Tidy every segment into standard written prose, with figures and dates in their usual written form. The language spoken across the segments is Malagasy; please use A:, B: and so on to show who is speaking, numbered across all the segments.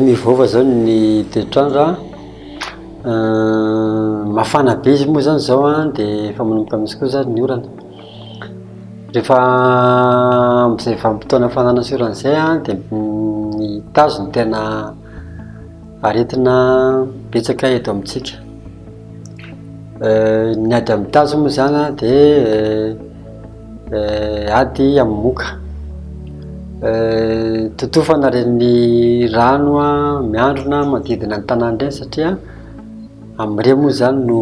A: mivoava zao ny toetr'andro mafana be izy moa zany zao de efa manomboka misy koa zany ny orana. Rehefa am'izay vanim-potoana hafanana sy orana zay de ny tazo ny tena aretina betsaka eto amintsika. Ny ady amin'ny tazo moa zany de ady amin'ny moka. Totofana reny rano miandrona manodidina ny tanàna reny satria amin'ireny moa zany no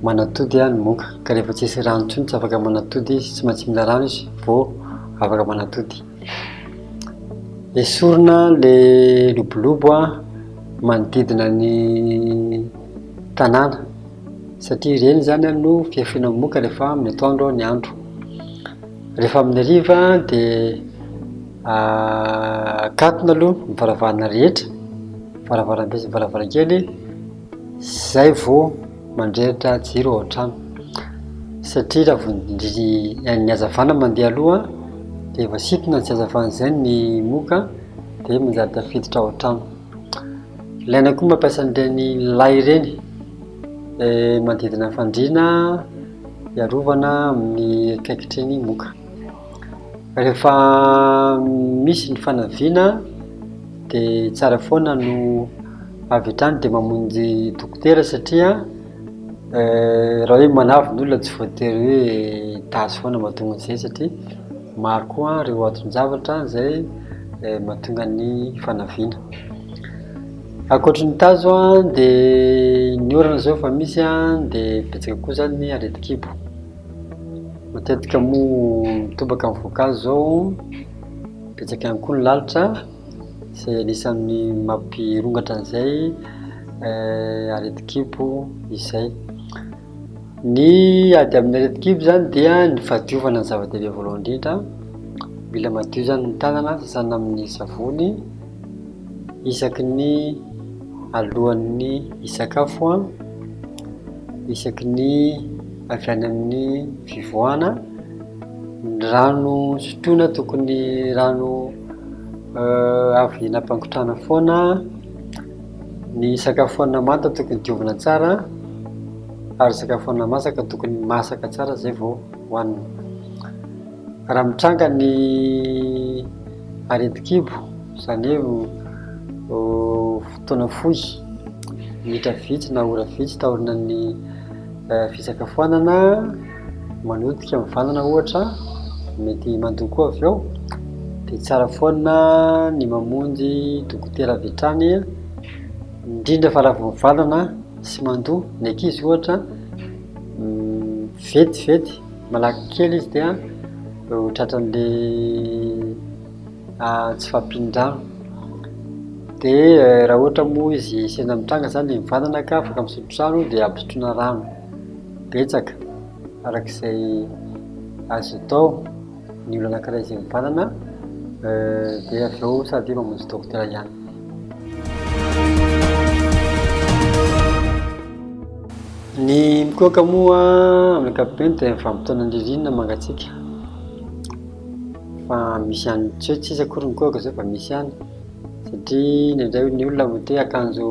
A: manatody ny moka, ka rehefa tsisy rano intsony tsy afaka manatody izy, tsy maintsy mila rano izy vao afaka manatody. Esorina le lobolobo manodidina ny tanàna satria ireny zany no fiafiana moka rehefa amin'ny atoandro ny andro. Rehefa amin'ny hariva de akatona aloha ny varavarana rehetra, varavarambe sy varavarankely, zay vao mandrehitra jiro ao an-trano. Satria raha vao ny hazavana mandeha aloha de efa sitona tsy hazavana zay ny moka de manjary tafiditra ao an-trano. Ilaina koa mampiasa an'ireny lay ireny manodidina fandriana iarovana amin'ny kaikitriny moka. Rehefa misy ny fanaviana de tsara foana no avy hatrany de mamonjy dokotera satria raha hoe manavy ny olona tsy voatery hoe tasy foana mahatonga an'izay satria maro koa ireo aton-javatra izay mahatonga ny fanaviana. Ankoatry ny tazo de ny orana zao efa misy de betsaka koa zany ny areti-kibo. Matetika moa mitobaka amin'ny voankazo zao, betsaka ihany koa ny lalitra izay anisan'ny mampirongatra an'izay areti-kibo izay. Ny ady amin'ny areti-kibo zany dia ny fadiovana ny zava-dehibe voalohany indrindra. Mila madio zany ny tanana, sasana amin'ny savony isaky ny alohan'ny hisakafo, isaky ny avy any amin'ny fivoahana. Ny rano sotroina tokony rano avy nampangotrahana foana. Ny sakafoana manta tokony diovina tsara ary sakafoana masaka tokony masaka tsara zay vao hohanina. Raha mitranga ny areti-kibo zany hoe fotoana fohy, minitra vitsy na ora vitsy tahorina ny fisakafoanana, manodika mivanana ohatra, mety mandoa koa avy eo, de tsara foana ny mamonjy dokotera avy hatrany, indrindra fa raha vao mivanana sy mandoa ny ankizy ohatra, vetivety malaky kely izy dia tratran'le tsy fampian-drano. De raha ohatra moa izy sendra mitranga zany mivanana ka afaka misotro rano de ampisotroina rano betsaka arak'izay azo atao ny olona anankiray izay mivanana de avy eo sady mamonjy dokotera ihany. Ny mikoaka moa amin'ny ankapobeny de vanim-potoana ny ririnina mangatsiaka, fa misy ihany tsy hoe tsisy akory mikoaka zao fa misy ihany satria indraindray ny olona mety hoe akanjo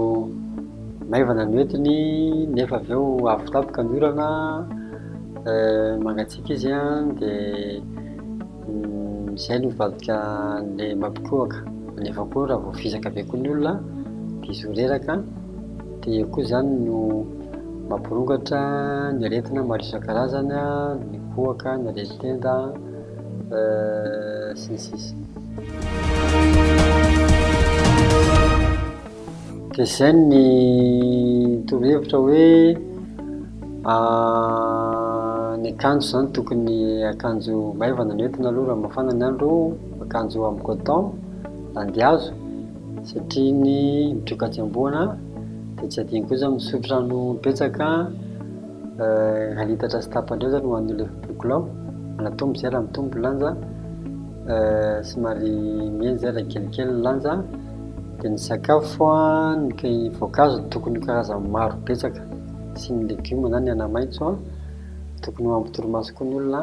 A: maivana ny hoentiny nefa avy eo avo tapoka ny orana, mangatsiaka izy de izay no mivadika le mampikoaka. Nefa koa raha vao fisaka be koa ny olona de izy ho reraka de eo koa zany no mampirongatra ny aretina maro isan-karazany, ny kohaka, ny areti-tenda sy ny sisa. De zay ny torohevitra hoe ny akanjo zany tokony akanjo maivana ny hoentina aloha raha mafana ny andro, akanjo amin'ny coton, landihazo satria ny mitroka atsemboana. De tsy adino koa zany misotro rano betsaka, litatra sy tapany eo zany ho an'olona efa kilao, manatombo zay raha mitombo lanja, somary mihena zay raha kelikely ny lanja. De ny sakafo ny voankazo tokony karazany maro betsaka sy ny legioma zany ny anamaitso tokony mampitoromaso koa ny olona.